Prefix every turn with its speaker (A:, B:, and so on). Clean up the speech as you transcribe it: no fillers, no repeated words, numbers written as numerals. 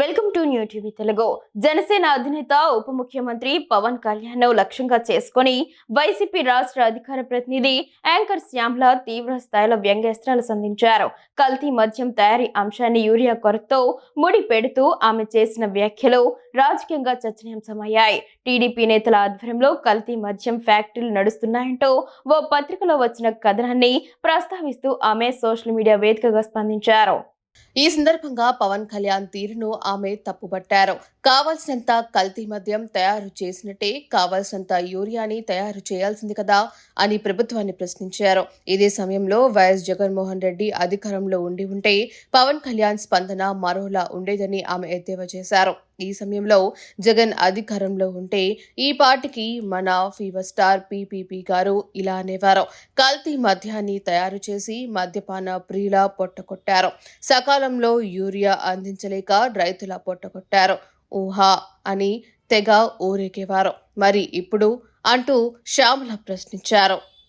A: Welcome to new TV Telugu. Janasena అధినేత ఉప ముఖ్యమంత్రి పవన్ కళ్యాణ్ లక్ష్యంగా చేసుకుని వైసీపీ రాష్ట్ర అధికార ప్రతినిధి యాంకర్ శ్యామ్ల తీవ్ర స్థాయిలో వ్యంగ్యాస్త్రాలు సంధించారు. కల్తీ మద్యం తయారీ అంశాన్ని యూరియా కొరతతో ముడి పెడుతూ ఆమె చేసిన వ్యాఖ్యలు రాజకీయంగా చర్చనీయాంశమయ్యాయి. టీడీపీ నేతల ఆధ్వర్యంలో కల్తీ మద్యం ఫ్యాక్టరీలు నడుస్తున్నాయంటూ ఓ పత్రికలో వచ్చిన కథనాన్ని ప్రస్తావిస్తూ ఆమె సోషల్ మీడియా వేదికగా స్పందించారు.
B: ఈ సందర్భంగా పవన్ కళ్యాణ్ తీరును ఆమె తప్పుపట్టారు. కావాల్సినంత కల్తీ మద్యం తయారు చేసినట్టే కావాల్సినంత యూరియాని తయారు చేయాల్సింది కదా అని ప్రభుత్వాన్ని ప్రశ్నించారు. ఇదే సమయంలో వైఎస్ జగన్మోహన్ రెడ్డి అధికారంలో ఉంటే పవన్ కళ్యాణ్ స్పందన మరోలా ఉండేదని ఆమె ఎద్దేవా చేశారు. ఈ సమయంలో జగన్ అధికారంలో ఉంటే ఈ పార్టీకి మన ఫీవర్ స్టార్ పీపీపీ గారు ఇలా అనేవారు. కల్తీ మద్యాన్ని తయారు చేసి మద్యపాన ప్రియుల పొట్టకొట్టారు. సకాలంలో యూరియా అందించలేక రైతుల పొట్టకొట్టారు. ఊహా అని తెగ ఊరేగేవారు. మరి ఇప్పుడు అంటూ శ్యామల ప్రశ్నించారు.